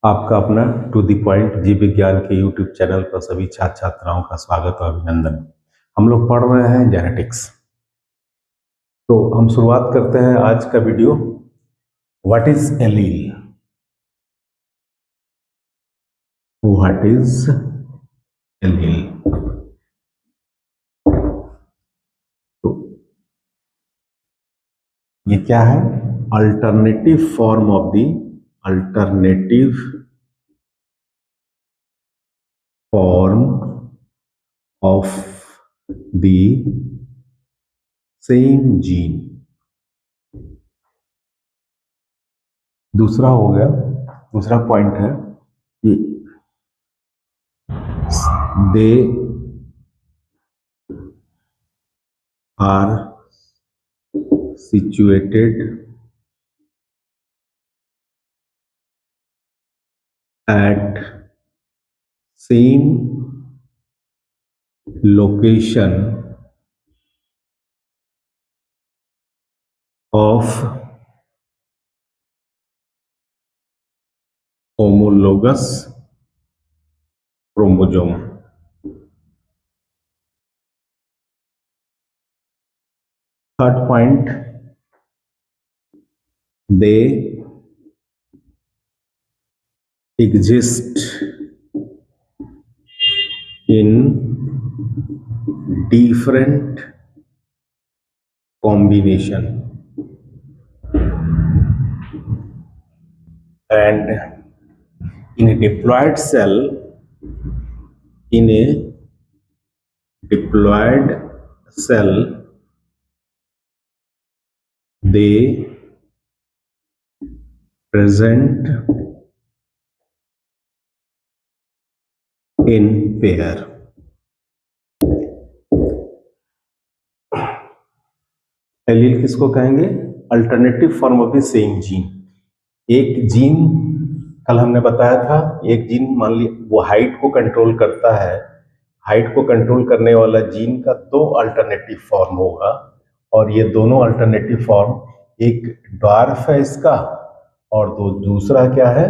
आपका अपना to the point जीव विज्ञान के यूट्यूब चैनल पर सभी छात्र छात्राओं का स्वागत और अभिनंदन। हम लोग पढ़ रहे हैं जेनेटिक्स। तो हम शुरुआत करते हैं आज का video. What is allele? What is allele? तो ये क्या है? Alternative form of the same gene. दूसरा हो गया, दूसरा पॉइंट है कि they are situated at same location of homologous chromosome. Third point, they exist in different combination and in a diploid cell they present in pair. Allele किसको कहेंगे? Alternative form of the same gene. एक gene, कल हमने बताया था, एक gene मान ली वो हाइट को कंट्रोल करता है। हाइट को कंट्रोल करने वाला जीन का दो अल्टरनेटिव फॉर्म होगा और ये दोनों अल्टरनेटिव फॉर्म, एक ड्वार्फ है इसका और दूसरा क्या है?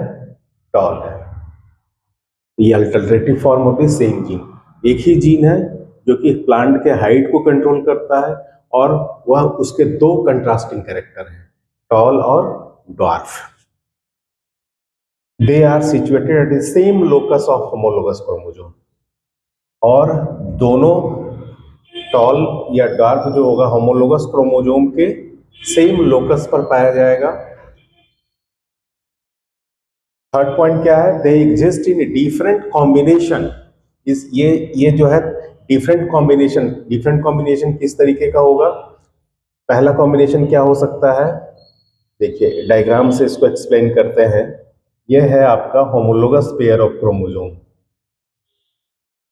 टॉल है। ये alternative form of the same gene. एक ही जीन है जो कि प्लांट के हाइट को कंट्रोल करता है और वह उसके दो कंट्रास्टिंग कैरेक्टर हैं, टॉल और dwarf. They are situated at the same locus of homologous chromosome. और दोनों टॉल या ड्वार्फ जो होगा होमोलोगस क्रोमोसोम के सेम लोकस पर पाया जाएगा। थर्ड पॉइंट क्या है? They exist in different combination. ये जो है डिफरेंट कॉम्बिनेशन किस तरीके का होगा? पहला कॉम्बिनेशन क्या हो सकता है? देखिए डायग्राम से इसको एक्सप्लेन करते हैं। यह है आपका होमोलोगस पेयर ऑफ क्रोमोसोम।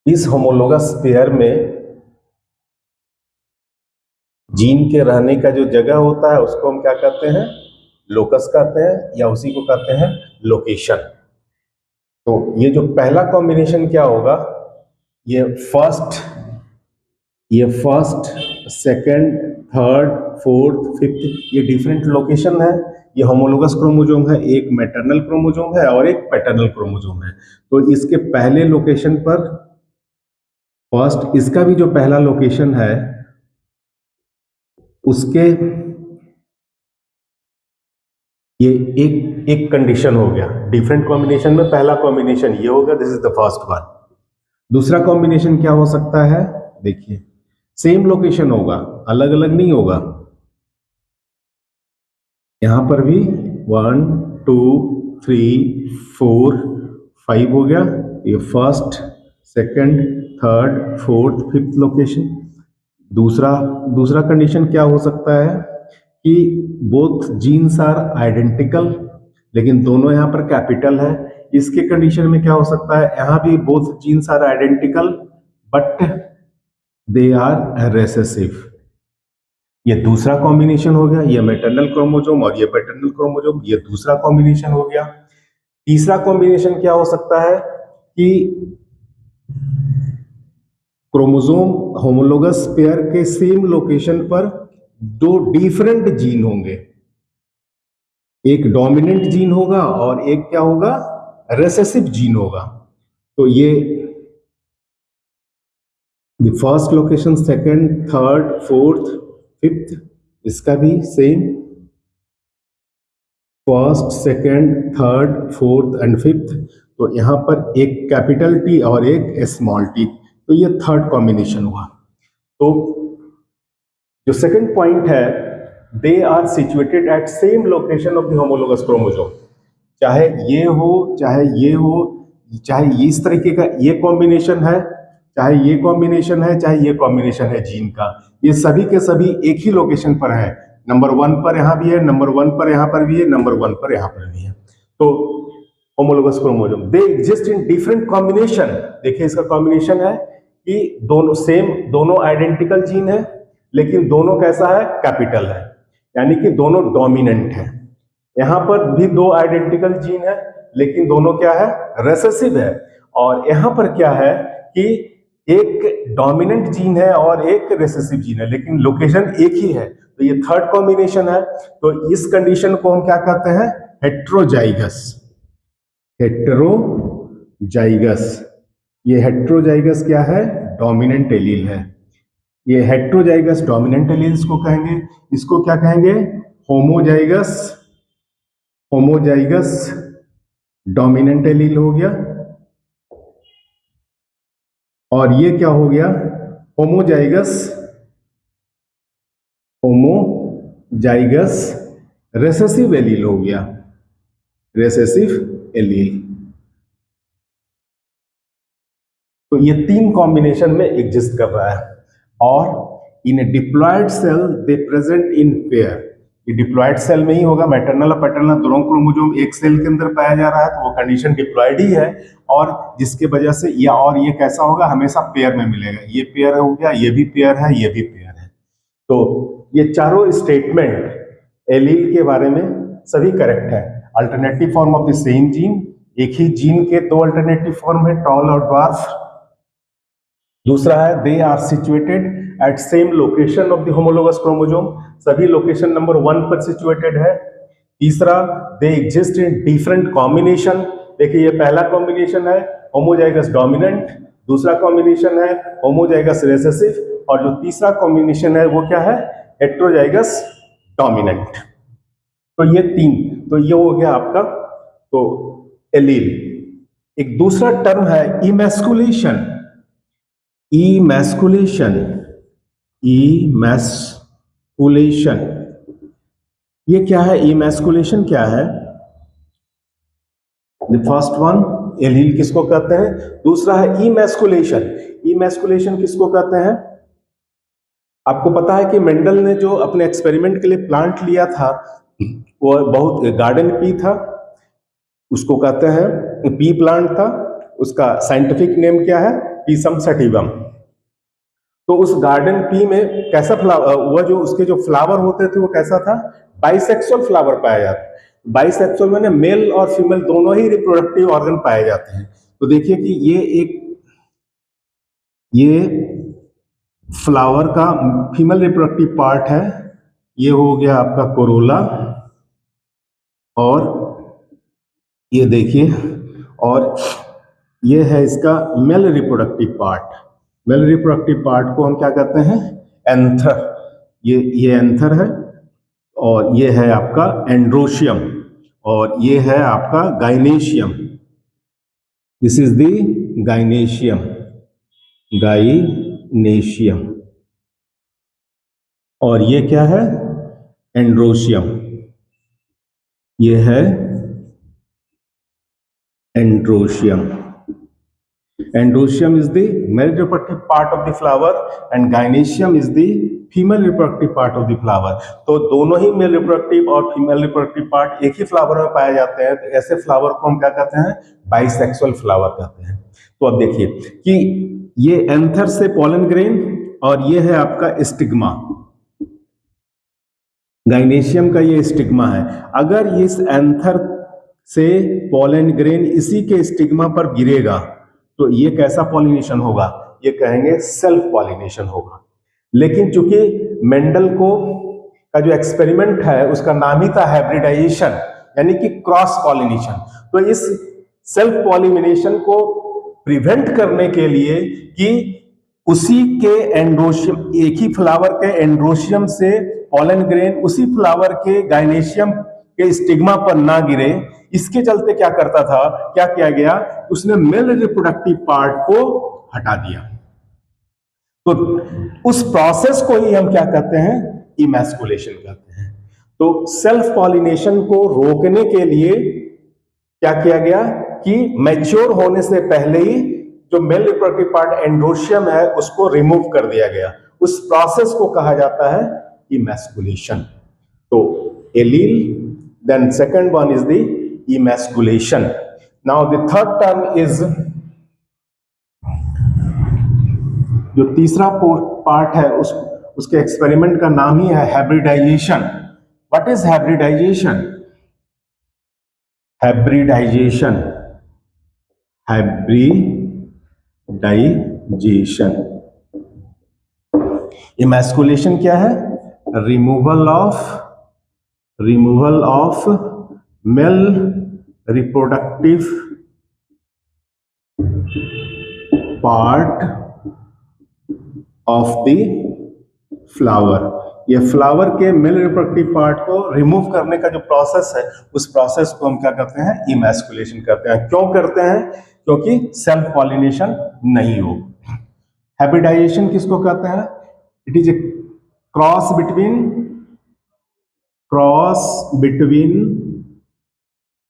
इस होमोलोगस पेयर में जीन के रहने का जो जगह होता है उसको हम क्या कहते हैं? लोकस कहते हैं, या उसी को कहते हैं लोकेशन। तो ये जो पहला कॉम्बिनेशन क्या होगा? ये first, second, third, fourth, fifth, ये डिफरेंट लोकेशन है। ये होमोलोगस क्रोमोसोम है, एक मैटरनल क्रोमोसोम है और एक पैटर्नल क्रोमोसोम है। तो इसके पहले लोकेशन पर फर्स्ट, इसका भी जो पहला लोकेशन है उसके ये एक कंडीशन हो गया। डिफरेंट कॉम्बिनेशन में पहला कॉम्बिनेशन ये होगा, this is the first one. दूसरा कॉम्बिनेशन क्या हो सकता है? देखिए सेम लोकेशन होगा, अलग अलग नहीं होगा। यहां पर भी 1 2 3 4 5 हो गया। ये first, second, third, fourth, fifth location. दूसरा कंडीशन क्या हो सकता है कि बोथ जीन्स आर आइडेंटिकल, लेकिन दोनों यहां पर कैपिटल है। इसके कंडीशन में क्या हो सकता है? यहां भी both genes are identical but they are recessive. ये दूसरा कॉम्बिनेशन हो गया। ये मैटरनल क्रोमोसोम और ये पैटर्नल क्रोमोसोम, ये दूसरा कॉम्बिनेशन हो गया। तीसरा कॉम्बिनेशन क्या हो सकता है कि क्रोमोसोम होमोलोगस पेयर के सेम लोकेशन पर दो डिफरेंट जीन होंगे। एक डोमिनेंट जीन होगा और एक क्या होगा? रेसेसिव जीन होगा। तो ये first location, second, third, fourth, fifth, इसका भी same, first, second, third, fourth and fifth. तो यहाँ पर एक कैपिटल टी और एक स्मॉल टी, तो ये थर्ड कॉम्बिनेशन हुआ। तो जो सेकंड पॉइंट है, they are situated at same location of the homologous chromosome. चाहे ये हो, चाहे ये हो, चाहे इस तरीके का ये कॉम्बिनेशन है, चाहे ये कॉम्बिनेशन है, चाहे ये कॉम्बिनेशन है जीन का, ये सभी के सभी एक ही लोकेशन पर है। नंबर 1 पर यहाँ भी है, नंबर 1 पर यहाँ पर भी है, नंबर 1 पर यहाँ पर भी है। तो homologous chromosome they exist in different combination. देखिए इसका कॉम्बिनेशन है कि दोनों सेम, दोनों आइडेंटिकल जीन है, लेकिन दोनों कैसा है, कैपिटल है, यानी कि दोनों डोमिनेंट है। यहाँ पर भी दो आइडेंटिकल जीन है, लेकिन दोनों क्या है, रेसेसिव है। और यहाँ पर क्या है कि एक डोमिनेंट जीन है और एक रेसेसिव जीन है, लेकिन लोकेशन एक ही है। तो ये थर्ड कॉम्बिनेशन है। तो इस कंडीशन को हम क्या कहते हैं, हेट्रोजाइगस। हेट्रोजाइगस, ये हेट्रोजाइगस क्या है, डोमिनेंट एलील है। ये हेट्रोजाइगस डोमिनेंट एलील्स को कहेंगे। इसको क्या कहेंगे, होमोजाइगस। होमोजाइगस डोमिनेंट एलील हो गया। और ये क्या हो गया, होमोजाइगस, होमोजाइगस रेसेसिव एलील हो गया, रेसेसिव एलील। तो ये तीन कॉम्बिनेशन में एग्जिस्ट कर रहा है। और in a diploid cell they present in pair. ये डिप्लॉयड सेल में ही होगा, मैटरनल और पैटर्नल दोनों क्रोमोसोम एक सेल के अंदर पाया जा रहा है, तो वो कंडीशन डिप्लॉयड ही है। और जिसके वजह से या और ये कैसा होगा, हमेशा पेयर में मिलेगा। ये पेयर हो गया, ये भी पेयर है, ये भी पेयर है। तो ये चारों स्टेटमेंट एलील के बारे में सभी करेक्ट है। Alternative form of the same gene, एक ही जीन के दो अल्टरनेटिव फॉर्म है, टॉल और ड्वार्फ। दूसरा है they are situated at same location of the homologous chromosome, सभी लोकेशन नंबर 1 पर सिचुएटेड है। तीसरा, they exist in different combination. देखिए ये पहला कॉम्बिनेशन है होमोजाइगस डोमिनेंट, दूसरा कॉम्बिनेशन है होमोजाइगस रेसेसिव, और जो तीसरा कॉम्बिनेशन है वो क्या है, हेट्रोजाइगस डोमिनेंट। तो ये तीन, तो ये हो गया आपका तो एलील। एक दूसरा टर्म है इमैस्कुलेशन। इमैस्कुलेशन, इमैस्कुलेशन, ये क्या है, इमैस्कुलेशन क्या है? द फर्स्ट वन एलील किसको कहते हैं, दूसरा है इमैस्कुलेशन। इमैस्कुलेशन किसको कहते हैं? आपको पता है कि मेंडल ने जो अपने एक्सपेरिमेंट के लिए प्लांट लिया था, वो बहुत गार्डन पी था, उसको कहते हैं पी प्लांट था। उसका साइंटिफिक नेम क्या है, पीसम सटिवम। तो उस गार्डन पी में कैसा फ्लावर, वह जो उसके जो फ्लावर होते थे वो कैसा था, बाइसेक्सुअल फ्लावर पाया जाता है। बाइसेक्सुअल माने मेल और फीमेल दोनों ही रिप्रोडक्टिव ऑर्गन पाए जाते हैं। तो देखिए कि ये फ्लावर का फीमेल रिप्रोडक्टिव पार्ट है, ये हो गया आपका कोरोला, और ये देखिए, और ये है इसका mail reproductive part. Mail reproductive part को हम क्या कहते हैं, एंथर। ये एंथर है, और ये है आपका एंड्रोशियम, और ये है आपका gynoecium. This is the gynoecium, gynoecium. और ये क्या है, एंड्रोशियम। ये है androecium. Androecium is the male reproductive part of the flower and gynoecium is the female reproductive part of the flower. तो दोनों ही मेल रिप्रोडक्टिव और फीमेल रिप्रोडक्टिव पार्ट एक ही फ्लावर में पाए जाते हैं। तो ऐसे फ्लावर को हम क्या कहते हैं, बाइसेक्सुअल फ्लावर कहते हैं। तो अब देखिए कि ये एंथर से पॉलन ग्रेन, और ये है आपका स्टिग्मा। गाइनेशियम का ये स्टिग्मा है। अगर इस एंथर से पॉलन ग्रेन इसी के स्टिग्मा पर गिरेगा तो ये कैसा पॉलिनेशन होगा, ये कहेंगे सेल्फ पॉलिनेशन होगा। लेकिन चूंकि मेंडल को का जो एक्सपेरिमेंट है उसका नाम ही था हाइब्रिडाइजेशन, यानी कि क्रॉस पॉलिनेशन, तो इस सेल्फ पॉलिनेशन को प्रिवेंट करने के लिए कि उसी के एंड्रोशियम, एक ही फ्लावर के एंड्रोशियम से पॉलन ग्रेन उसी फ्लावर के गाइनेशियम के स्टिग्मा पर ना गिरे, इसके चलते क्या करता था, क्या किया गया, उसने मेल रिप्रोडक्टिव पार्ट को हटा दिया। तो उस प्रोसेस को ही हम क्या कहते हैं, इमैस्कुलेशन कहते हैं। तो सेल्फ पॉलिनेशन को रोकने के लिए क्या किया गया कि मैच्योर होने से पहले ही जो मेल रिप्रोडक्टिव पार्ट एंड्रोशियम है उसको रिमूव कर दिया गया। उस प्रोसेस को कहा जाता है इमैस्कुलेशन। तो allele, then second one is the emasculation. Now the third term is, जो तीसरा पार्ट है उसके एक्सपेरिमेंट का नाम ही है hybridisation. What is hybridisation? Hybridisation, hybridisation. Emasculation क्या है? Removal of male reproductive part of the flower. ये फ्लावर के मेल रिप्रोडक्टिव पार्ट को रिमूव करने का जो प्रोसेस है, उस प्रोसेस को हम क्या करते हैं, इमैस्कुलेशन करते हैं। क्यों करते हैं? क्योंकि सेल्फ पॉलिनेशन नहीं हो। हाइब्रिडाइजेशन किसको कहते हैं? It is a cross between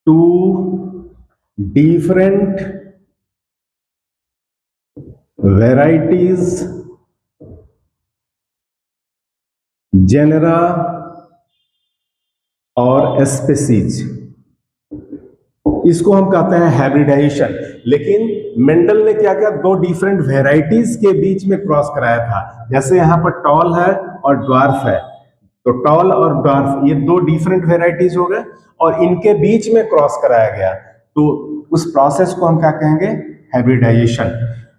two different varieties, genera और स्पीसीज, इसको हम कहते हैं हाइब्रिडाइजेशन। लेकिन मेंडल ने क्या किया, दो डिफरेंट वेराइटीज के बीच में क्रॉस कराया था। जैसे यहां पर टॉल है और ड्वार्फ है, तो टॉल और ड्वार्फ ये दो डिफरेंट वेराइटीज हो गए और इनके बीच में क्रॉस कराया गया। तो उस प्रोसेस को हम क्या कहेंगे, हाइब्रिडाइजेशन।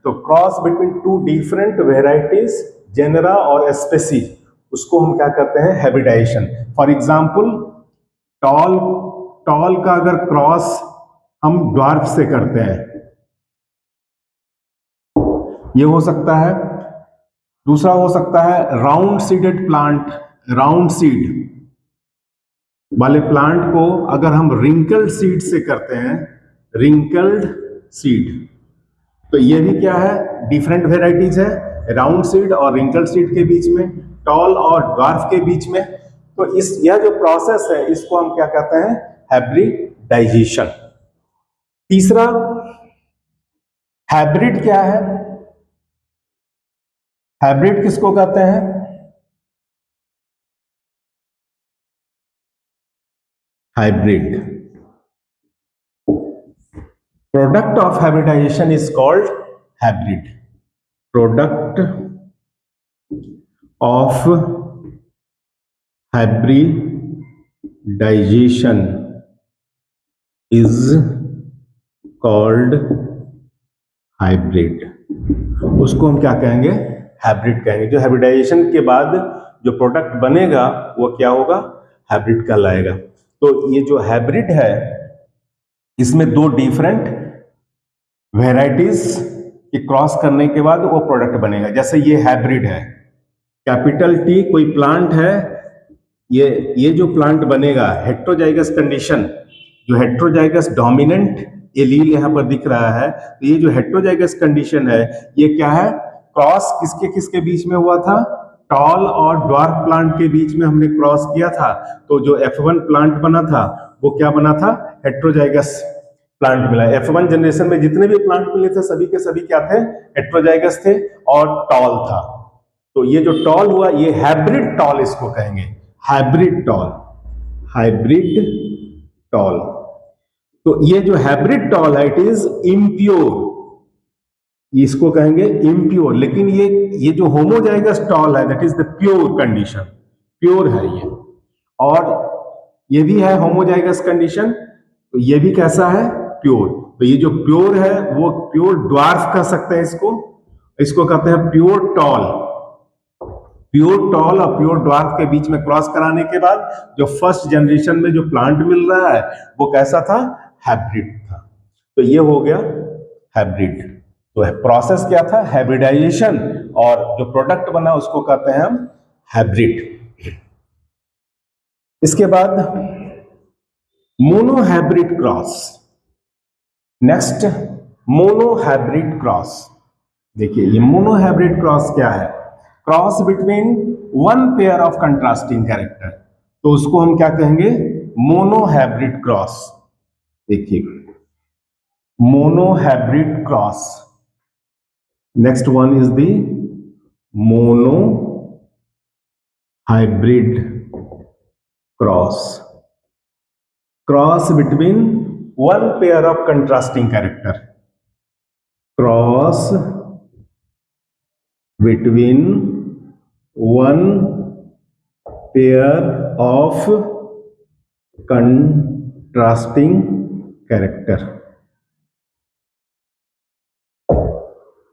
तो cross between two different varieties, genera और स्पीसीज, उसको हम क्या कहते हैं, हाइब्रिडाइजेशन। फॉर एग्जांपल टॉल का अगर क्रॉस हम ड्वार्फ से करते हैं, ये हो सकता है। दूसरा हो सकता है round seeded plant, round seed वाले प्लांट को अगर हम रिंकल्ड सीड से करते हैं, रिंकल्ड सीड, तो ये भी क्या है, डिफरेंट वेराइटीज है, राउंड सीड और रिंकल्ड सीड के बीच में, टॉल और ड्वार्फ के बीच में। तो यह जो प्रोसेस है इसको हम क्या कहते हैं, हाइब्रिडाइजेशन। तीसरा, हाइब्रिड क्या है? हाइब्रिड किसको कहते हैं? Hybrid product of hybridisation is called hybrid. Product of hybridisation is called hybrid. उसको हम क्या कहेंगे, हाइब्रिड कहेंगे। जो हाइब्रिडाइजेशन के बाद जो प्रोडक्ट बनेगा वो क्या होगा, हाइब्रिड कहलाएगा। तो ये जो हाइब्रिड है इसमें दो डिफरेंट वेराइटीज के क्रॉस करने के बाद वो प्रोडक्ट बनेगा। जैसे ये हाइब्रिड है, कैपिटल टी कोई प्लांट है, ये जो प्लांट बनेगा, हेट्रोजाइगस कंडीशन, जो हेट्रोजाइगस डोमिनेंट एलील यहां पर दिख रहा है, तो ये जो हेट्रोजाइगस कंडीशन है ये क्या है, क्रॉस किसके किसके बीच में हुआ था, टॉल और ड्वार्फ प्लांट के बीच में हमने क्रॉस किया था। तो जो F1 प्लांट बना था वो क्या बना था, हेट्रोजाइगस प्लांट मिला। F1 जनरेशन में जितने भी प्लांट मिले थे सभी के सभी क्या थे, हेट्रोजाइगस थे और टॉल था। तो ये जो टॉल हुआ ये हाइब्रिड टॉल इसको कहेंगे, हाइब्रिड टॉल, हाइब्रिड टॉल। तो ये जो हाइब्रिड टॉल है इट इज इम्प्योर, इसको कहेंगे इम्प्योर। लेकिन ये जो होमोजाइगस टॉल है that is the pure condition, pure है ये। और ये भी है होमोजाइगस कंडीशन, तो ये भी कैसा है, प्योर। तो ये जो प्योर है वो प्योर ड्वार्फ कह सकते हैं इसको कहते हैं प्योर टॉल। प्योर टॉल और प्योर ड्वार्फ के बीच में क्रॉस कराने के बाद जो फर्स्ट जनरेशन में जो प्लांट मिल रहा है वो कैसा था, हाइब्रिड था। तो ये हो गया हाइब्रिड। तो प्रोसेस क्या था? हाइब्रिडाइजेशन, और जो प्रोडक्ट बना उसको कहते हैं हम हाइब्रिड। इसके बाद monohybrid cross. Next monohybrid cross. देखिए ये मोनोहाइब्रिड क्रॉस क्या है? Cross between one pair of contrasting character, तो उसको हम क्या कहेंगे? Monohybrid cross. देखिए monohybrid cross. Next one is the mono hybrid cross. Cross between one pair of contrasting character. Cross between one pair of contrasting character.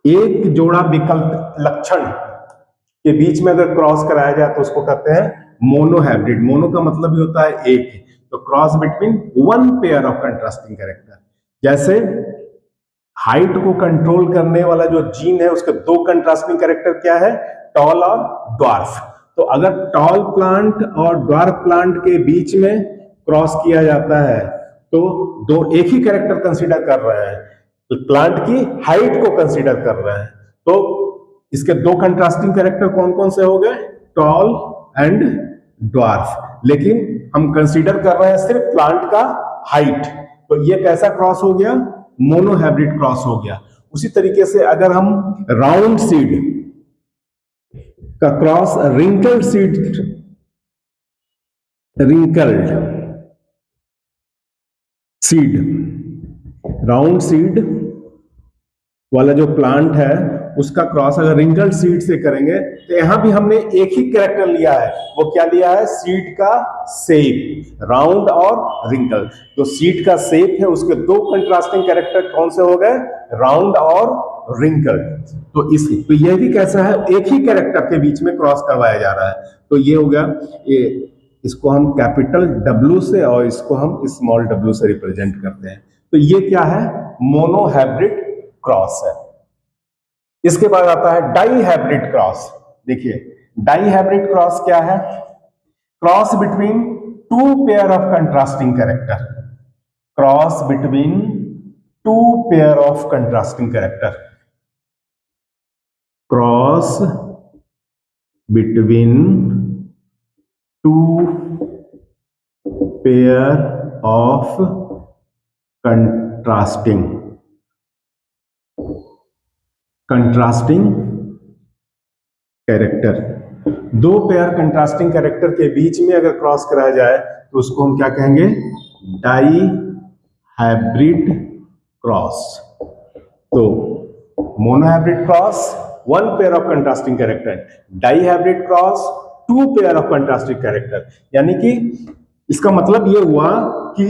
एक जोड़ा विकल्प लक्षण के बीच में अगर क्रॉस कराया जाए तो उसको कहते हैं मोनोहाइब्रिड। मोनो का मतलब ही होता है एक, तो cross between one pair of contrasting character. जैसे हाइट को कंट्रोल करने वाला जो जीन है उसके दो कंट्रास्टिंग कैरेक्टर क्या है? टॉल और ड्वार्फ। तो अगर टॉल प्लांट और ड्वार्फ प्लांट के बीच में क्रॉस किया जाता है तो दो एक ही कैरेक्टर कंसीडर कर रहे हैं, तो प्लांट की हाइट को कंसीडर कर रहे हैं। तो इसके दो कंट्रास्टिंग कैरेक्टर कौन कौन से हो गए? Tall and dwarf. लेकिन हम कंसीडर कर रहे हैं सिर्फ प्लांट का हाइट, तो ये कैसा क्रॉस हो गया? मोनोहाइब्रिड क्रॉस हो गया। उसी तरीके से अगर हम राउंड सीड का cross wrinkled seed, wrinkled seed, round seed वाला जो प्लांट है उसका क्रॉस अगर रिंकल्ड सीड से करेंगे तो यहां भी हमने एक ही कैरेक्टर लिया है। वो क्या लिया है? सीड का शेप, राउंड और रिंकल। तो सीड का शेप है, उसके दो कंट्रास्टिंग कैरेक्टर कौन से हो गए? राउंड और रिंकल। तो यह भी कैसा है? एक ही कैरेक्टर के बीच में क्रॉस करवाया जा रहा है। तो ये हो गया, ये इसको हम कैपिटल W से और इसको हम स्मॉल w से रिप्रेजेंट करते हैं। तो ये क्या है? मोनोहाइब्रिड क्रॉस है। इसके बाद आता है डाई हाइब्रिड क्रॉस। देखिए डाई हाइब्रिड क्रॉस क्या है? Cross between to pair of contrasting character. Cross between to pair of contrasting character. Cross between to pair of contrasting character. दो पेयर कंट्रास्टिंग कैरेक्टर के बीच में अगर क्रॉस कराया जाए तो उसको हम क्या कहेंगे? Dihybrid cross. तो monohybrid cross one pair of contrasting character, dihybrid cross two pair of contrasting character. यानी कि इसका मतलब यह हुआ कि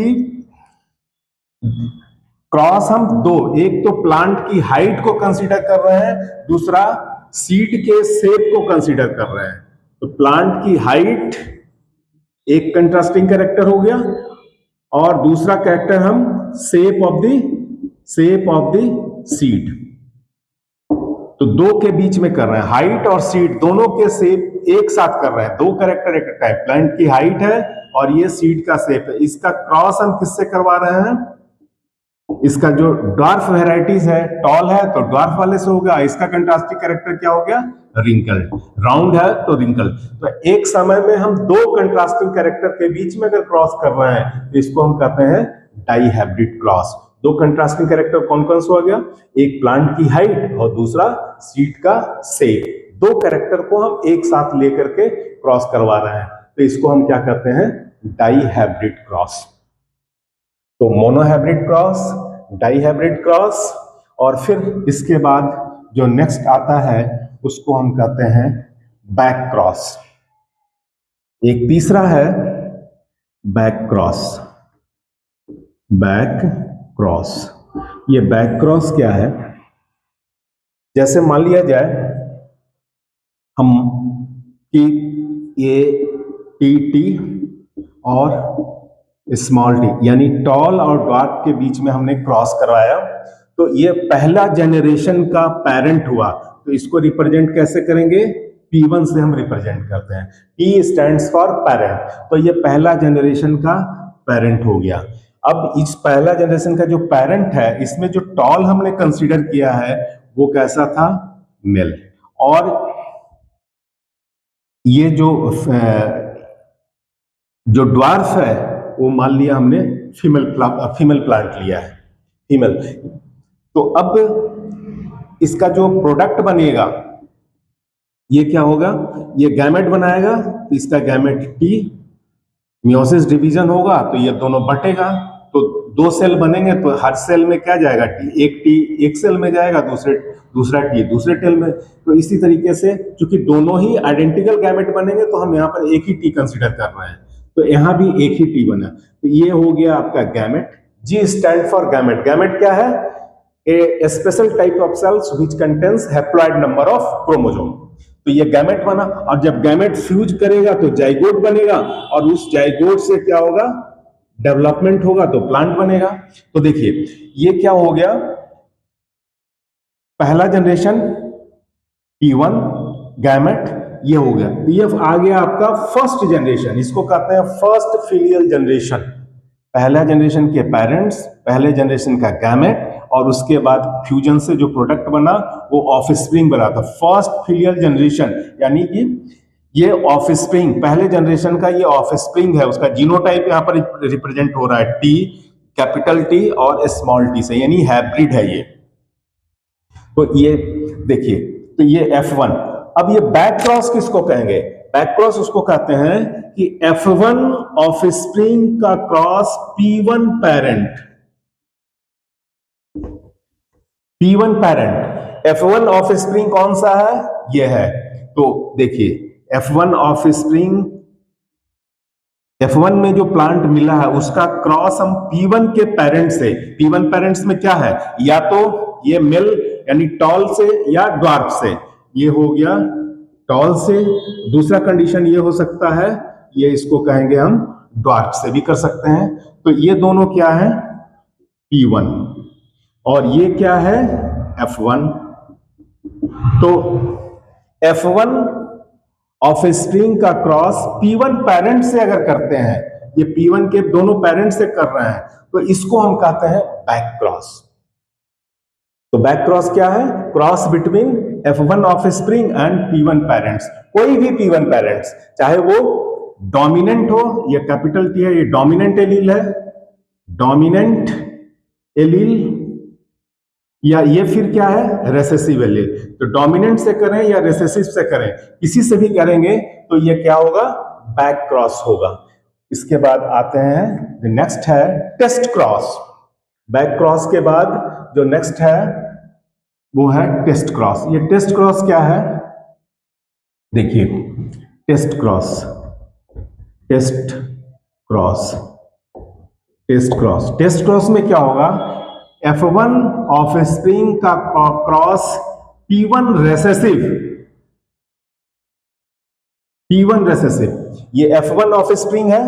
क्रॉस हम दो, एक तो प्लांट की हाइट को कंसीडर कर रहे हैं, दूसरा सीड के शेप को कंसीडर कर रहे हैं। तो प्लांट की हाइट एक कंट्रास्टिंग कैरेक्टर हो गया और दूसरा कैरेक्टर हम शेप ऑफ द सीड। तो दो के बीच में कर रहे हैं, हाइट और सीड दोनों के शेप एक साथ कर रहे हैं। दो कैरेक्टर एक टाइप, प्लांट की हाइट है और ये सीड का शेप है। इसका क्रॉस हम किससे करवा रहे हैं? इसका जो ड्वार्फ वेराइटीज है, टॉल है तो ड्वार्फ वाले से होगा। इसका कंट्रास्टिंग कैरेक्टर क्या हो गया? रिंकल। राउंड है तो रिंकल। तो एक समय में हम दो कंट्रास्टिंग कैरेक्टर के बीच में अगर क्रॉस कर रहे हैं तो इसको हम कहते हैं डाई हाइब्रिड क्रॉस। दो कंट्रास्टिंग कैरेक्टर कौन कौन सा हो गया? एक प्लांट की हाइट और दूसरा सीड का शेप। दो कैरेक्टर को हम एक साथ लेकर के क्रॉस करवा रहे हैं, तो इसको हम क्या कहते हैं? Dihybrid cross. तो monohybrid cross, dihybrid cross, और फिर इसके बाद जो नेक्स्ट आता है उसको हम कहते हैं बैक क्रॉस। एक तीसरा है बैक क्रॉस। बैक क्रॉस, ये बैक क्रॉस क्या है? जैसे मान लिया जाए हम कि ये टी और स्मॉल टी, यानी टॉल और ड्वार्फ के बीच में हमने क्रॉस करवाया, तो ये पहला जनरेशन का पेरेंट हुआ। तो इसको रिप्रेजेंट कैसे करेंगे? P1 से हम रिप्रेजेंट करते हैं। P स्टैंड्स फॉर पेरेंट, तो ये पहला जनरेशन का पेरेंट हो गया। अब इस पहला जनरेशन का जो पेरेंट है, इसमें जो टॉल हमने कंसीडर किया है वो कैसा था? मेल। और ये जो ड्वार्फ है वो मान लिया हमने फीमेल प्लांट लिया है, फीमेल। तो अब इसका जो प्रोडक्ट बनेगा ये क्या होगा? ये गैमेट बनाएगा, तो इसका गैमेट टी, मियोसिस डिवीजन होगा तो ये दोनों बटेगा, तो दो सेल बनेंगे, तो हर सेल में क्या जाएगा? टी एक सेल में जाएगा, दूसरा टी दूसरे टेल में। तो इसी तरीके से चूंकि दोनों ही आइडेंटिकल गैमेट बनेंगे तो हम यहाँ पर एक ही टी कंसीडर कर रहे हैं, तो यहाँ भी एक ही टी बना। तो ये हो गया आपका gamete. G stand for gamete. Gamete क्या है? A special type of cells which contains haploid number of chromosome. तो ये गैमेट बना, और जब गैमेट फ्यूज करेगा तो जाइगोट बनेगा, और उस जाइगोट से क्या होगा? डेवलपमेंट होगा, तो प्लांट बनेगा। तो देखिए ये क्या हो गया? पहला जनरेशन P1 गैमेट, ये हो गया। तो ये आ गया आपका फर्स्ट जनरेशन, इसको कहते हैं फर्स्ट फिलियल जनरेशन। पहला जनरेशन के पेरेंट्स, पहले जनरेशन का गैमेट, और उसके बाद फ्यूजन से जो प्रोडक्ट बना वो ऑफस्प्रिंग बना था। फर्स्ट फिलियल जनरेशन यानी कि ये ऑफस्प्रिंग, पहले जनरेशन का ये ऑफस्प्रिंग है, उसका जीनोटाइप यहाँ पर रिप्रेजेंट हो रहा है टी, कैपिटल टी और स्मॉल टी से, यानी हाइब्रिड है ये। तो ये देखिए, तो ये F1। अब ये बैक क्रॉस किसको कहेंगे? बैक क्रॉस उसको कहते हैं कि F1 ऑफस्प्रिंग का cross P1 parent. P1 parent, F1 offspring कौन सा है? ये है। तो देखिए F1 ऑफस्प्रिंग, F1 में जो प्लांट मिला है उसका क्रॉस हम P1 के पेरेंट से, P1 पेरेंट्स में क्या है? या तो ये मेल यानी टॉल से या ड्वार्फ से। ये हो गया टॉल से। दूसरा कंडीशन ये हो सकता है, ये इसको कहेंगे हम ड्वार्फ से भी कर सकते हैं। तो ये दोनों क्या है? P1, और ये क्या है? F1। तो F1 ऑफस्प्रिंग का क्रॉस P1 पेरेंट से अगर करते हैं, ये P1 के दोनों पेरेंट से कर रहे हैं, तो इसको हम कहते हैं बैक क्रॉस। तो बैक क्रॉस क्या है? Cross between F1 offspring and P1 parents. कोई भी P1 पेरेंट्स, चाहे वो डोमिनेंट हो, ये कैपिटल टी है, ये डोमिनेंट एलील है, डोमिनेंट एलील, या ये फिर क्या है? Recessive allele. तो डोमिनेंट से करें या रेसेसिव से करें, किसी से भी करेंगे तो ये क्या होगा? बैक क्रॉस होगा। इसके बाद आते हैं, नेक्स्ट है टेस्ट क्रॉस। बैक क्रॉस के बाद जो नेक्स्ट है वो है टेस्ट क्रॉस। ये टेस्ट क्रॉस क्या है? देखिए test cross, test cross, test cross. Test cross में क्या होगा? F1 ऑफस्प्रिंग का cross P1 recessive, P1 recessive. ये F1 ऑफस्प्रिंग है,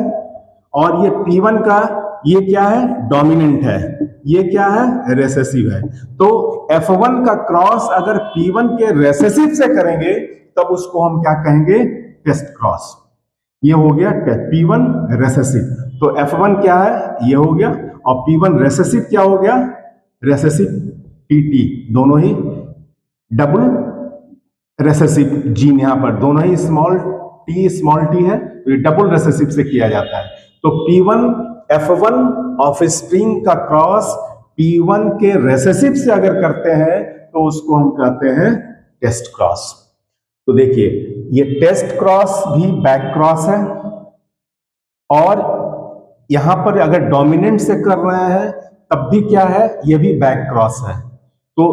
और ये P1 का ये क्या है? डोमिनेंट है, ये क्या है? रेसेसिव है। तो F1 का क्रॉस अगर P1 के रेसेसिव से करेंगे तब उसको हम क्या कहेंगे? Test cross. ये हो गया P1 रेसेसिव। तो F1 क्या है? ये हो गया, और P1 रेसेसिव क्या हो गया? Recessive TT। दोनों ही डबल रेसेसिव जीन, यहां पर दोनों ही स्मॉल टी है, तो ये डबल रेसेसिव से किया जाता है। तो P1 F1 ऑफस्प्रिंग का क्रॉस P1 के रेसेसिव से अगर करते हैं तो उसको हम कहते हैं टेस्ट क्रॉस। तो देखिए ये टेस्ट क्रॉस भी बैक क्रॉस है, और यहां पर अगर डोमिनेंट से कर रहे हैं तब भी क्या है? ये भी बैक क्रॉस है। तो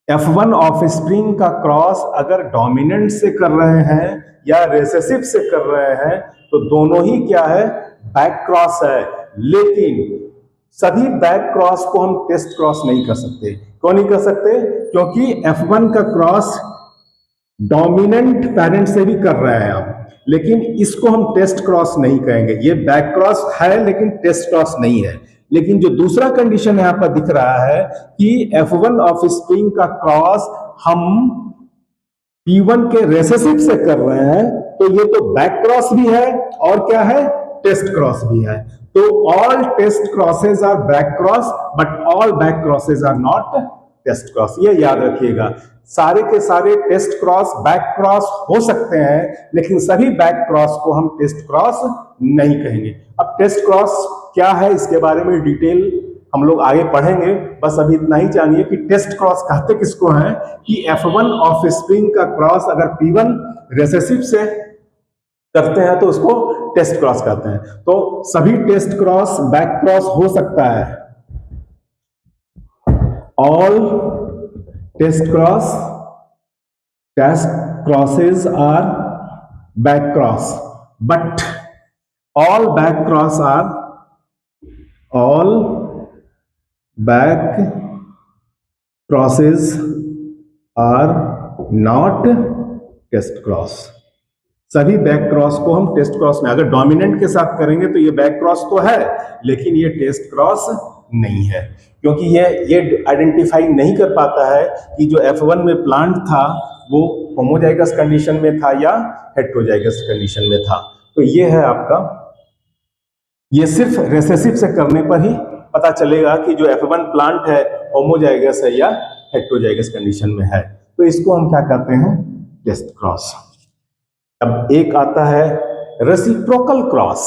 F1 ऑफस्प्रिंग का क्रॉस अगर डोमिनेंट से कर रहे हैं या रेसेसिव से कर रहे हैं तो दोनों ही क्या है? बैक क्रॉस है। लेकिन सभी बैक क्रॉस को हम टेस्ट क्रॉस नहीं कर सकते। क्यों नहीं कर सकते? क्योंकि F1 का क्रॉस डोमिनेंट पेरेंट से भी कर रहे हैं आप, लेकिन इसको हम टेस्ट क्रॉस नहीं कहेंगे। ये बैक क्रॉस है लेकिन टेस्ट क्रॉस नहीं है। लेकिन जो दूसरा कंडीशन यहां पर दिख रहा है कि F1 ऑफ स्प्रिंग का क्रॉस हम P1 के रेसेसिव से कर रहे हैं, तो ये तो बैक क्रॉस भी है और क्या है, टेस्ट क्रॉस भी है। तो all test crosses are back cross but all back crosses are not test cross. ये याद रखिएगा, सारे के सारे टेस्ट क्रॉस बैक क्रॉस हो सकते हैं, लेकिन सभी बैक क्रॉस को हम टेस्ट क्रॉस नहीं कहेंगे। अब टेस्ट क्रॉस क्या है इसके बारे में डिटेल हम लोग आगे पढ़ेंगे, बस अभी इतना ही जानिए कि टेस्ट क्रॉस कहते किसको हैं कि F1 ऑफ स्प्रिंग का क्रॉस अगर P1 रेसेसिव से करते हैं तो उसको टेस्ट क्रॉस कहते हैं। तो सभी टेस्ट क्रॉस बैक क्रॉस हो सकता है। All test crosses are back cross but all back cross are all back crosses are not test cross। सभी बैक क्रॉस को हम टेस्ट क्रॉस में, अगर डोमिनेंट के साथ करेंगे तो ये बैक क्रॉस तो है लेकिन ये टेस्ट क्रॉस नहीं है, क्योंकि ये आइडेंटिफाई नहीं कर पाता है कि जो F1 में प्लांट था वो होमोजाइगस कंडीशन में था या हेटेरोजाइगस कंडीशन में था। तो ये है आपका, ये सिर्फ रेसेसिव से करने पर ही पता चलेगा कि जो F1 प्लांट है होमोजाइगस है या हेटेरोजाइगस कंडीशन में है। तो इसको हम क्या कहते हैं, टेस्ट क्रॉस। अब एक आता है रेसिप्रोकल क्रॉस।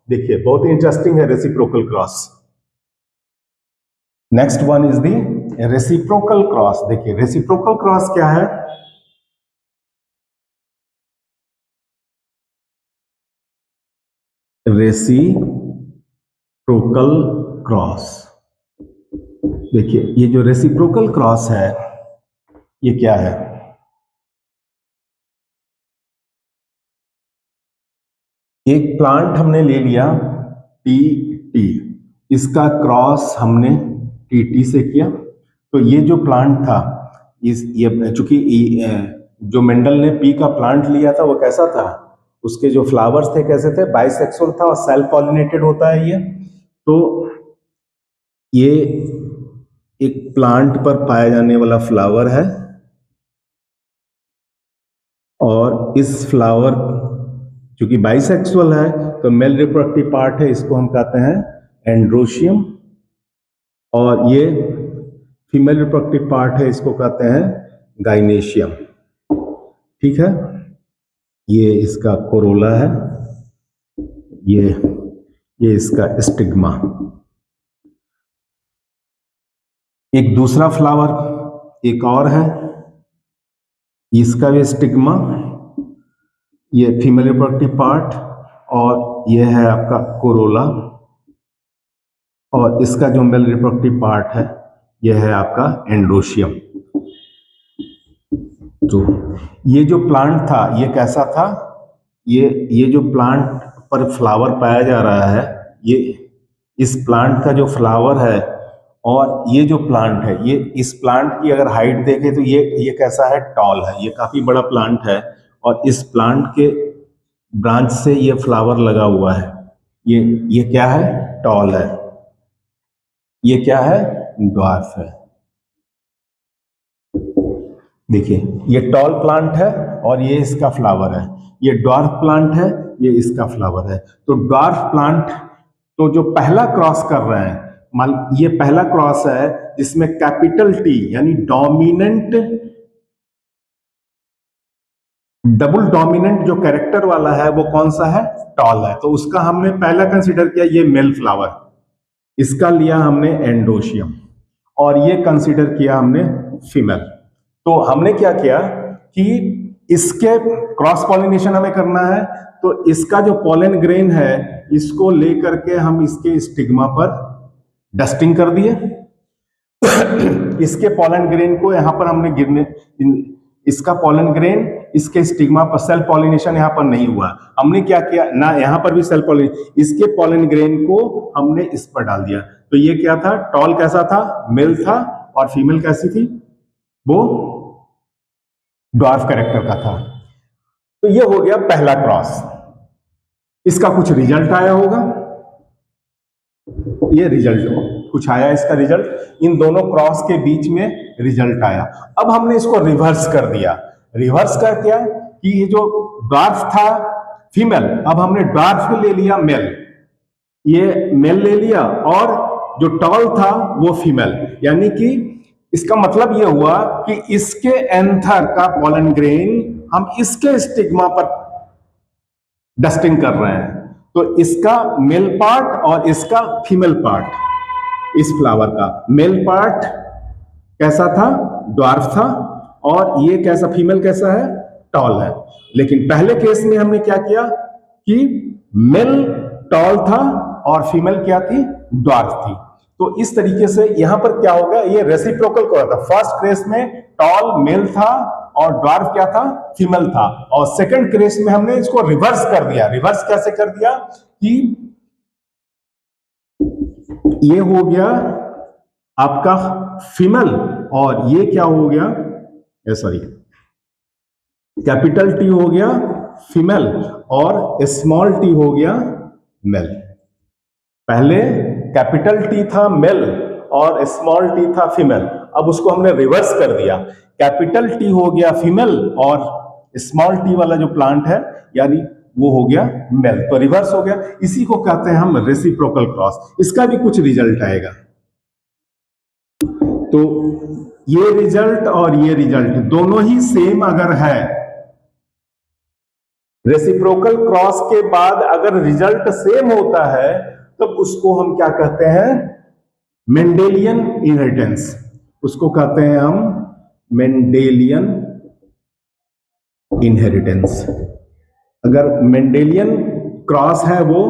देखिए बहुत इंटरेस्टिंग है reciprocal cross. Next one is the reciprocal cross. देखिए रेसिप्रोकल क्रॉस क्या है, रेसिप्रोकल क्रॉस। देखिए ये जो रेसिप्रोकल क्रॉस है ये क्या है, एक प्लांट हमने ले लिया TT, इसका क्रॉस हमने TT से किया। तो ये जो प्लांट था ये चूंकि जो मेंडल ने पी का प्लांट लिया था वो कैसा था, उसके जो फ्लावर्स थे कैसे थे, बाइसेक्सुअल था और सेल्फ पॉलिनेटेड होता है ये। तो ये एक प्लांट पर पाया जाने वाला फ्लावर है और इस फ्लावर क्योंकि बाइसेक्सुअल है तो मेल रिप्रोडक्टिव पार्ट है, इसको हम कहते हैं एंड्रोशियम, और ये फीमेल रिप्रोडक्टिव पार्ट है, इसको कहते हैं गाइनेशियम। ठीक है, ये इसका कोरोला है, ये इसका स्टिग्मा। एक दूसरा फ्लावर एक और है, इसका भी स्टिग्मा, ये फीमेल रिप्रोडक्टिव पार्ट, और ये है आपका कोरोला, और इसका जो मेल रिप्रोडक्टिव पार्ट है ये है आपका एंड्रोशियम। तो ये जो प्लांट था ये कैसा था, ये जो प्लांट पर फ्लावर पाया जा रहा है, ये इस प्लांट का जो फ्लावर है और ये जो प्लांट है, ये इस प्लांट की अगर हाइट देखें तो ये कैसा है, टॉल है, ये काफी बड़ा प्लांट है और इस प्लांट के ब्रांच से ये फ्लावर लगा हुआ है, ये क्या है, टॉल है, ये क्या है, ड्वार्फ है। देखिए ये टॉल प्लांट है और ये इसका फ्लावर है, ये ड्वार्फ प्लांट है, ये इसका फ्लावर है। तो ड्वार्फ प्लांट तो जो पहला क्रॉस कर रहे हैं, मान ये पहला क्रॉस है जिसमें कैपिटल T यानी डोमिनेंट, डबल डोमिनेंट जो कैरेक्टर वाला है वो कौन सा है, टॉल है। तो उसका हमने पहला कंसीडर किया ये मेल फ्लावर, इसका लिया हमने एंडोशियम, और ये कंसीडर किया हमने फीमेल। तो हमने क्या किया कि इसके क्रॉस पॉलिनेशन हमें करना है, तो इसका जो पॉलन ग्रेन है इसको लेकर के हम इसके स्टिग्मा पर डस्टिंग कर दिए। इसके पॉलन ग्रेन को यहां पर हमने गिरने, इसका पॉलन ग्रेन इसके स्टिग्मा पर, सेल्फ पॉलिनेशन यहां पर नहीं हुआ, हमने क्या किया ना, यहां पर भी सेल्फ पॉलिनेशन, इसके पॉलन ग्रेन को हमने इस पर डाल दिया। तो ये क्या था, टॉल कैसा था, मेल था, और फीमेल कैसी थी, वो ड्वार्फ कैरेक्टर का था। तो ये हो गया पहला क्रॉस। इसका कुछ रिजल्ट आया होगा, ये रिजल्ट कुछ आया, इसका रिजल्ट इन दोनों क्रॉस के बीच में रिजल्ट आया। अब हमने इसको रिवर्स कर दिया। रिवर्स कर क्या कि ये जो ड्वार्फ था फीमेल, अब हमने ड्वार्फ ले लिया मेल, ये मेल ले लिया, और जो टॉल था वो फीमेल। यानी कि इसका मतलब ये हुआ कि इसके एंथर का पॉलन ग्रेन हम इसके स्टिग्मा पर डस्टिंग कर रहे हैं, तो इसका मेल पार्ट और इसका फीमेल पार्ट, इस फ्लावर का मेल पार्ट कैसा था, ड्वार्फ था, और ये कैसा, फीमेल कैसा है, टॉल है। लेकिन पहले केस में हमने क्या किया कि मेल टॉल था और फीमेल क्या थी, ड्वार्फ थी। तो इस तरीके से यहां पर क्या होगा, ये रेसिप्रोकल को था। फर्स्ट केस में टॉल मेल था और ड्वार्फ क्या था, फीमेल था, और सेकंड केस में हमने इसको रिवर्स कर दिया। रिवर्स कैसे कर दिया कि ये हो गया आपका फीमेल और ये क्या हो गया, सॉरी कैपिटल टी हो गया फीमेल और स्मॉल टी हो गया मेल। पहले कैपिटल टी था मेल और स्मॉल टी था फीमेल, अब उसको हमने रिवर्स कर दिया। कैपिटल टी हो गया फीमेल और स्मॉल टी वाला जो प्लांट है यानी वो हो गया मेल, तो रिवर्स हो गया। इसी को कहते हैं हम रेसिप्रोकल क्रॉस। इसका भी कुछ रिजल्ट आएगा। तो ये रिजल्ट और ये रिजल्ट दोनों ही सेम अगर है, रेसिप्रोकल क्रॉस के बाद अगर रिजल्ट सेम होता है तब उसको हम क्या कहते हैं, मेंडेलियन इनहेरिटेंस। उसको कहते हैं हम मेंडेलियन इनहेरिटेंस। अगर मेंडेलियन क्रॉस है वो,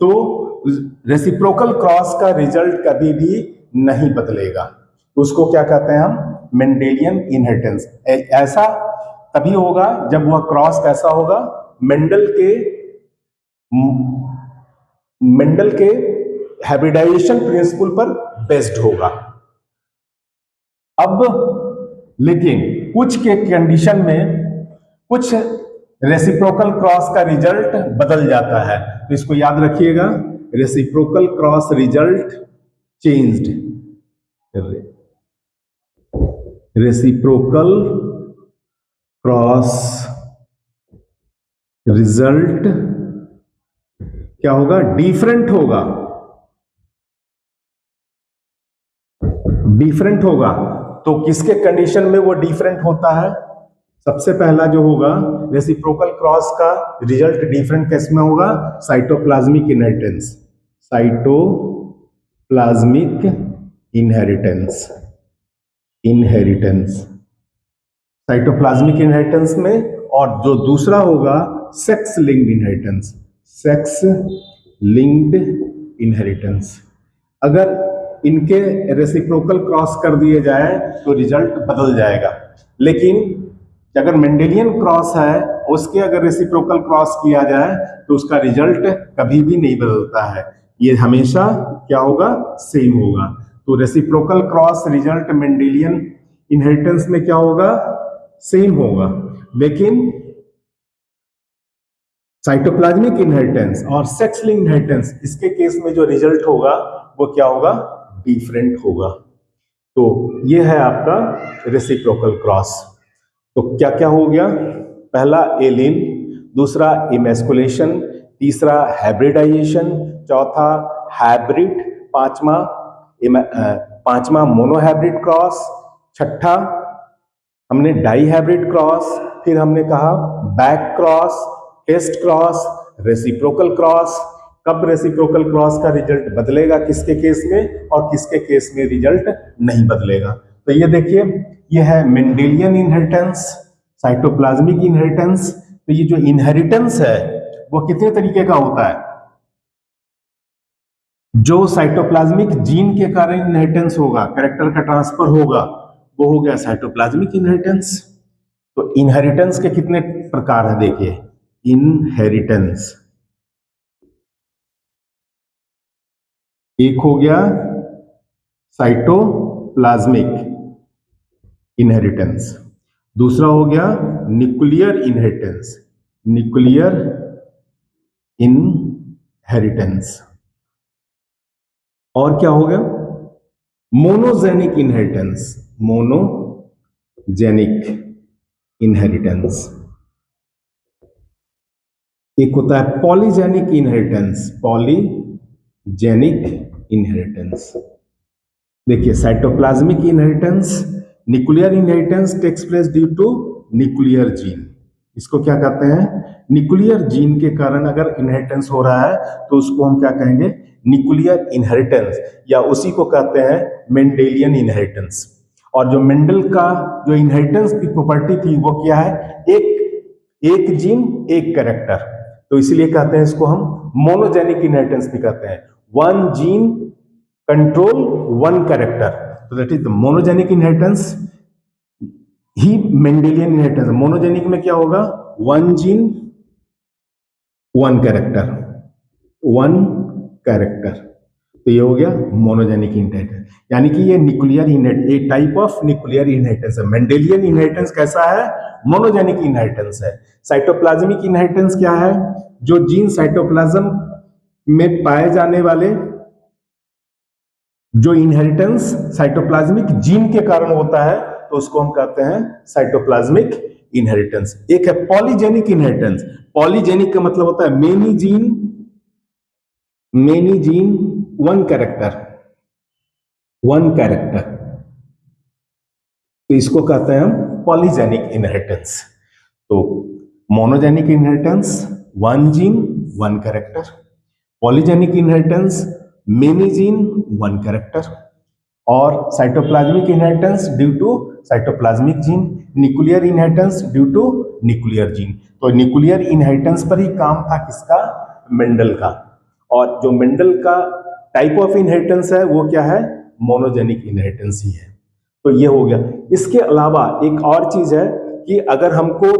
तो रेसिप्रोकल क्रॉस का रिजल्ट कभी भी नहीं बदलेगा। उसको क्या कहते हैं हम, मेंडेलियन इनहेरिटेंस। ऐसा तभी होगा जब वह क्रॉस कैसा होगा, मेंडल के हाइब्रिडाइजेशन प्रिंसिपल पर बेस्ड होगा। अब लेकिन कुछ के कंडीशन में कुछ रेसिप्रोकल क्रॉस का रिजल्ट बदल जाता है, तो इसको याद रखिएगा, reciprocal cross result changed. Reciprocal cross result क्या होगा, डिफरेंट होगा। डिफरेंट होगा तो किसके कंडीशन में वो डिफरेंट होता है, सबसे पहला जो होगा रेसिप्रोकल क्रॉस का रिजल्ट डिफरेंट केस में होगा, cytoplasmic inheritance. Cytoplasmic inheritance, inheritance cytoplasmic inheritance में। और जो दूसरा होगा sex linked inheritance, sex linked inheritance. अगर इनके रेसिप्रोकल क्रॉस कर दिए जाए तो रिजल्ट बदल जाएगा, लेकिन अगर मेंडेलियन क्रॉस है उसके अगर रेसिप्रोकल क्रॉस किया जाए तो उसका रिजल्ट कभी भी नहीं बदलता है, ये हमेशा क्या होगा, सेम होगा। तो reciprocal cross result Mendelian inheritance में क्या होगा, सेम होगा। लेकिन साइटोप्लाज्मिक इनहेरिटेंस और सेक्स लिंक्ड इनहेरिटेंस, इसके केस में जो रिजल्ट होगा वो क्या होगा, डिफरेंट होगा। तो ये है आपका रेसिप्रोकल क्रॉस। तो क्या क्या हो गया, पहला एलिन, दूसरा इमेस्कुलेशन, तीसरा हाइब्रिडाइजेशन, चौथा हाइब्रिड, पांचवा मोनोहाइब्रिड क्रॉस, छठा हमने डाई हाइब्रिड क्रॉस, फिर हमने कहा back cross, test cross, reciprocal cross. कब रेसिप्रोकल क्रॉस का रिजल्ट बदलेगा, किसके केस में, और किसके केस में रिजल्ट नहीं बदलेगा। तो ये देखिए, ये है मेंडेलियन इनहेरिटेंस, साइटोप्लाज्मिक इनहेरिटेंस। तो ये जो इनहेरिटेंस है वो कितने तरीके का होता है, जो साइटोप्लाज्मिक जीन के कारण इनहेरिटेंस होगा, कैरेक्टर का ट्रांसफर होगा, वो हो गया साइटोप्लाज्मिक इनहेरिटेंस। तो इनहेरिटेंस के कितने प्रकार है, देखिए, इनहेरिटेंस एक हो गया साइटोप्लाज्मिक इनहेरिटेंस, दूसरा हो गया न्यूक्लियर इनहेरिटेंस, न्यूक्लियर इनहेरिटेंस। और क्या हो गया? Monogenic inheritance, monogenic inheritance. एक होता है पॉलीजेनिक इनहेरिटेंस, पॉलीजेनिक इनहेरिटेंस। देखिए, cytoplasmic inheritance, nuclear inheritance takes place due to nuclear gene. इसको क्या कहते हैं? न्यूक्लियर जीन के कारण अगर इनहेरिटेंस हो रहा है तो उसको हम क्या कहेंगे? न्यूक्लियर इनहेरिटेंस, या उसी को कहते हैं मेंडेलियन इनहेरिटेंस। और जो मेंडल का जो इनहेरिटेंस की प्रॉपर्टी थी वो क्या है? एक जीन एक कैरेक्टर। तो इसीलिए कहते हैं इसको हम मोनोजेनिक इनहेरिटेंस भी कहते हैं। One gene control one character, तो that is the monogenic inheritance ही मेंडेलियन इनहेरिटेंस। मोनोजेनिक में क्या होगा? One gene one character, one character. तो ये हो गया मोनोजेनिक इनहेरिटेंस, यानी कि ये न्यूक्लियर इनहेरिटेंस, एक टाइप ऑफ न्यूक्लियर इनहेरिटेंस है। मेंडेलियन इनहेरिटेंस कैसा है? मोनोजेनिक इनहेरिटेंस है। साइटोप्लाज्मिक इनहेरिटेंस क्या है? जो जीन साइटोप्लाज्म में पाए जाने वाले जो इनहेरिटेंस साइटोप्लाज्मिक जीन के कारण होता है तो उसको हम कहते हैं साइटोप्लाज्मिक इनहेरिटेंस। एक है पॉलीजेनिक इनहेरिटेंस। पॉलीजेनिक का मतलब होता है many gene one character, one character. तो इसको कहते हैं हम पॉलीजेनिक इनहेरिटेंस। तो monogenic inheritance one gene one character, polygenic inheritance many gene one character, और cytoplasmic inheritance due to cytoplasmic gene, nuclear inheritance due to nuclear gene. तो nuclear inheritance पर ही काम था किसका? मेंडल का। और जो मेंडल का टाइप ऑफ इनहेरिटेंस है वो क्या है? मोनोजेनिक इनहेरिटेंस ही है। तो ये हो गया। इसके अलावा एक और चीज है कि अगर हमको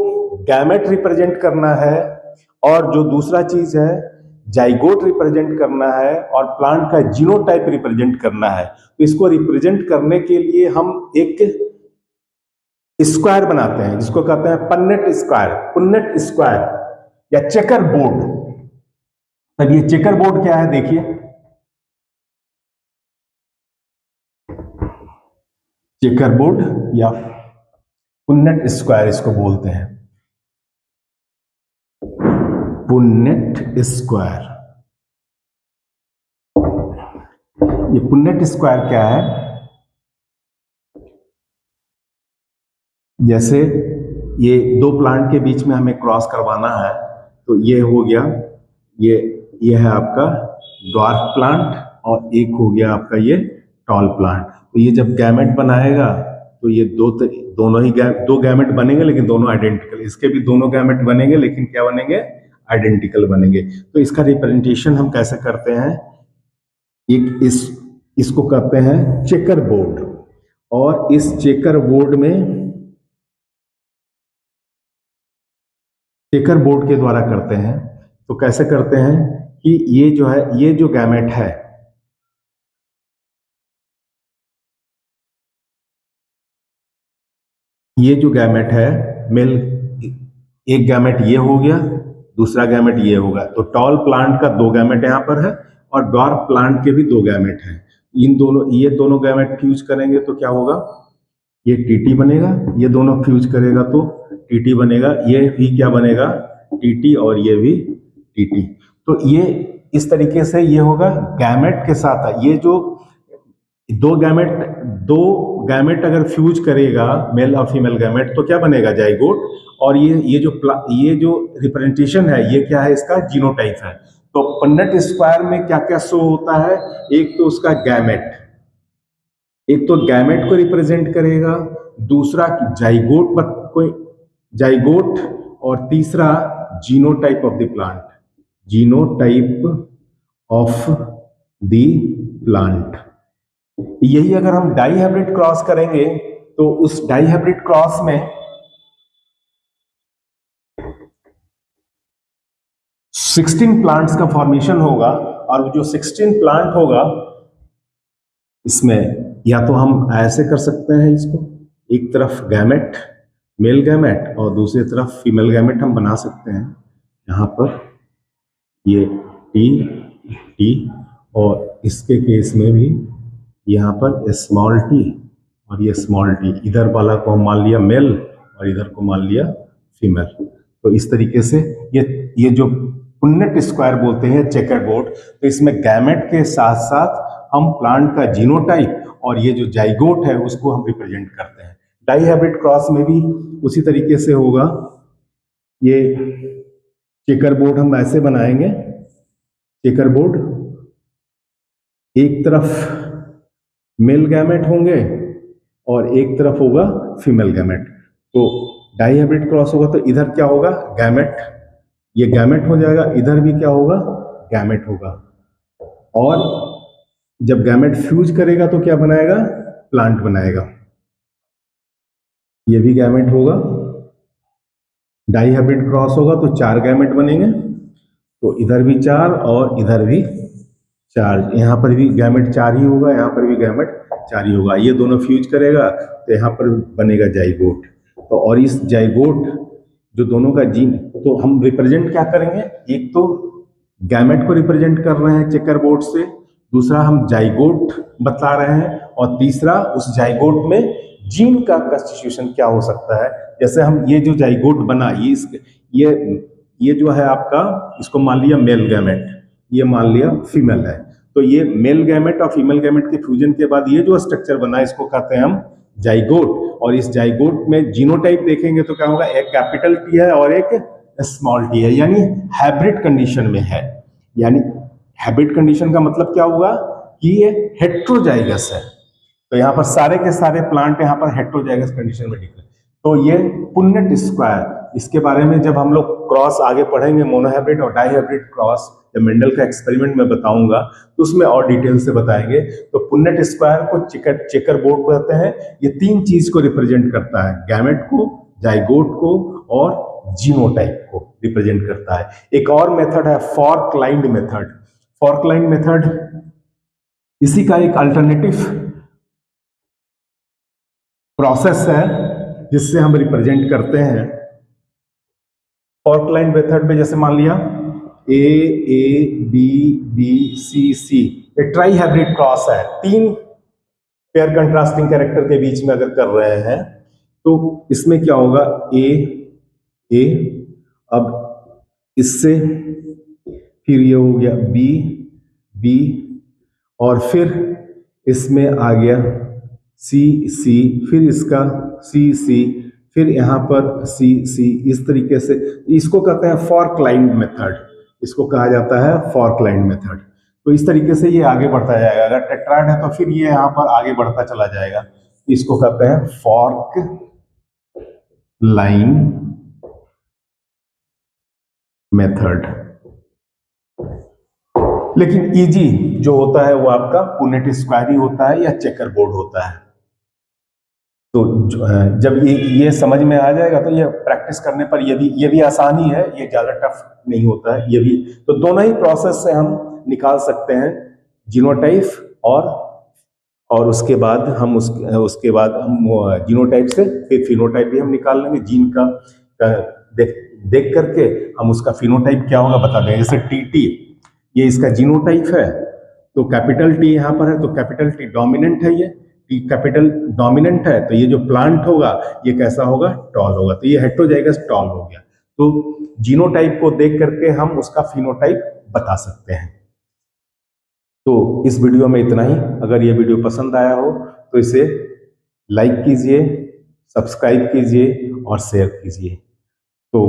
गैमेट रिप्रेजेंट करना है और जो दूसरा चीज है जाइगोट रिप्रेजेंट करना है और प्लांट का जीनोटाइप रिप्रेजेंट करना है, तो इसको रिप्रेजेंट करने के लिए हम एक स्क्वायर बनाते हैं जिसको कहते हैं पन्नेट स्क्वायर, पुन्नेट स्क्वायर या चेकर बोर्ड। अब ये चेकर बोर्ड क्या है? देखिए, चेकर बोर्ड या पुन्नेट स्क्वायर इसको बोलते हैं, पुन्नेट स्क्वायर। ये पुन्नेट स्क्वायर क्या है? जैसे ये दो प्लांट के बीच में हमें क्रॉस करवाना है, तो ये हो गया, ये है आपका ड्वार्फ प्लांट और एक हो गया आपका ये टॉल प्लांट। तो ये जब गैमेट बनाएगा तो ये दोनों ही दो गैमेट बनेंगे लेकिन दोनों आइडेंटिकल। इसके भी दोनों गैमेट बनेंगे लेकिन क्या बनेंगे? आइडेंटिकल बनेंगे। तो इसका रिप्रेजेंटेशन हम कैसे करते हैं? एक इसको कहते हैं चेकर बोर्ड, और इस चेकर बोर्ड में चेकर बोर्ड के द्वारा करते हैं। तो कैसे करते हैं कि ये जो है, ये जो गैमेट है, ये जो गैमेट है मेल, एक गैमेट ये हो गया, दूसरा गैमेट ये होगा। तो टॉल प्लांट का दो गैमेट यहाँ पर है और ड्वार्फ प्लांट के भी दो गैमेट हैं। ये दोनों गैमेट फ्यूज करेंगे तो क्या होगा? ये टीटी बनेगा। ये दोनों फ्यूज करेगा तो टीटी बनेगा। ये भी क्या बनेगा? टीटी, और ये भी टीटी। तो ये इस तरीके से ये होगा गैमेट के साथ। ये जो दो गैमेट अगर फ्यूज करेगा मेल और फीमेल गैमेट तो क्या बनेगा? जाइगोट। और ये जो रिप्रेजेंटेशन है ये क्या है? इसका जीनोटाइप है। तो पन्नेट स्क्वायर में क्या क्या शो होता है? एक तो उसका गैमेट, एक तो गैमेट को रिप्रेजेंट करेगा, दूसरा जाइगोट, और तीसरा genotype of the plant, genotype of the plant. यही अगर हम डाईहाइब्रिड क्रॉस करेंगे तो उस डाईहाइब्रिड क्रॉस में 16 प्लांट्स का फॉर्मेशन होगा, और जो 16 प्लांट होगा इसमें या तो हम ऐसे कर सकते हैं इसको, एक तरफ गैमेट मेल गैमेट और दूसरी तरफ फीमेल गैमेट हम बना सकते हैं। यहाँ पर ये टी टी और इसके केस में भी यहाँ पर स्मॉल टी और ये स्मॉल टी, इधर वाला को हम मान लिया मेल और इधर को मान लिया फीमेल। तो इस तरीके से ये जो पुन्नेट स्क्वायर बोलते हैं चेकर बोर्ड, तो इसमें गैमेट के साथ साथ हम प्लांट का जीनोटाइप और ये जो जाइगोट है उसको हम रिप्रेजेंट करते हैं। डाइहाइब्रिड क्रॉस में भी उसी तरीके से होगा। ये चेकर बोर्ड हम ऐसे बनाएंगे, चेकर बोर्ड एक तरफ मेल गैमेट होंगे और एक तरफ होगा फीमेल गैमेट। तो डाइहाइब्रिड क्रॉस होगा तो इधर क्या होगा, गैमेट, ये गैमेट हो जाएगा, इधर भी क्या होगा, गैमेट होगा। और जब गैमेट फ्यूज करेगा तो क्या बनाएगा, प्लांट बनाएगा। ये भी गैमेट होगा। डाइहाइब्रिड क्रॉस होगा तो 4 गैमेट बनेंगे, तो इधर भी 4 और इधर भी 4, यहाँ पर भी गैमेट 4 ही होगा, यहाँ पर भी गैमेट 4 ही होगा। ये दोनों फ्यूज करेगा तो यहाँ पर बनेगा जाइगोट। तो और इस जाइगोट जो दोनों का जीन, तो हम रिप्रेजेंट क्या करेंगे, एक तो गैमेट को रिप्रेजेंट कर रहे हैं चेकर बोर्ड से, दूसरा हम जाइगोट बता रहे हैं, और तीसरा उस जाइगोट में जीन का कंस्टिट्यूशन क्या हो सकता है। जैसे हम ये जो जाइगोट बना, ये जो है आपका, इसको मान लिया मेल गैमेट, ये मान लिया फीमेल है, तो ये मेल गैमेट और फीमेल गैमेट के फ्यूजन के बाद ये जो स्ट्रक्चर बना इसको कहते हैं हम जाइगोट। और इस जाइगोट में जीनोटाइप देखेंगे तो क्या होगा, एक कैपिटल टी है और एक स्मॉल टी है, यानी हाइब्रिड कंडीशन में है। यानी हाइब्रिड कंडीशन का मतलब क्या हुआ कि ये हेट्रोजाइगस है। तो यहाँ पर सारे के सारे प्लांट यहाँ पर हेट्रोजाइगस कंडीशन में दिख रहे हैं। तो ये पुन्नेट स्क्वायर, इसके बारे में जब हम लोग क्रॉस आगे पढ़ेंगे, मोनोहाइब्रिड और डाइहाइब्रिड क्रॉस, जब मेंडल का एक्सपेरिमेंट में बताऊंगा तो उसमें और डिटेल से बताएंगे। तो पुन्नेट स्क्वायर को चेकर बोर्ड कहते हैं। ये 3 चीज को रिप्रेजेंट करता है, गैमेट को, जाइगोट को और जीनोटाइप को रिप्रेजेंट करता है। एक और मेथड है fork lined method. Fork line method इसी का एक अल्टरनेटिव प्रोसेस है जिससे हम रिप्रेजेंट करते हैं। फॉर्क लाइन मेथड में जैसे मान लिया A, B, B, C, C, ये ट्राई हाइब्रिड क्रॉस है। 3 पेयर कंट्रास्टिंग कैरेक्टर के बीच में अगर कर रहे हैं तो इसमें क्या होगा, A, अब इससे फिर ये हो गया B, B, और फिर इसमें आ गया C, C, फिर इसका C, C, फिर यहाँ पर C, C, इस तरीके से। इसको कहते हैं फॉर्क लाइन मेथड, इसको कहा जाता है फॉर्क लाइन मेथड। तो इस तरीके से ये आगे बढ़ता जाएगा। अगर टेट्राड है तो फिर ये यहाँ पर आगे बढ़ता चला जाएगा। इसको कहते हैं फॉर्क लाइन मेथड। लेकिन इजी जो होता है वो आपका पुन्नेट स्क्वायर ही होता है या चेकर बोर्ड होता है। तो जब ये समझ में आ जाएगा तो ये प्रैक्टिस करने पर ये भी आसानी है, ये ज्यादा टफ नहीं होता है ये भी। तो दोनों ही प्रोसेस से हम निकाल सकते हैं जीनोटाइप और उसके बाद हम उसके बाद हम जीनोटाइप से फिर फिनोटाइप भी हम निकाल लेंगे। जीन का देख करके हम उसका फिनोटाइप क्या होगा बता देंगे। जैसे टी ये इसका जीनोटाइप है, तो कैपिटल टी यहाँ पर है, तो कैपिटल टी डोमिनेंट है, ये टी कैपिटल डोमिनेंट है, तो ये जो प्लांट होगा ये कैसा होगा, टॉल होगा। तो ये हेट्रोजाइगस टॉल हो गया। तो जीनोटाइप को देख करके हम उसका फिनोटाइप बता सकते हैं। तो इस वीडियो में इतना ही। अगर ये वीडियो पसंद आया हो तो इसे लाइक कीजिए, सब्सक्राइब कीजिए और शेयर कीजिए। तो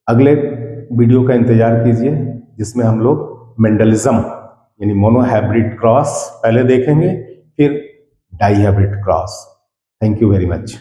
अगले वीडियो का इंतजार कीजिए जिसमें हम लोग मेंडलिज्म यानी मोनोहाइब्रिड क्रॉस पहले देखेंगे, फिर dihybrid cross. Thank you very much.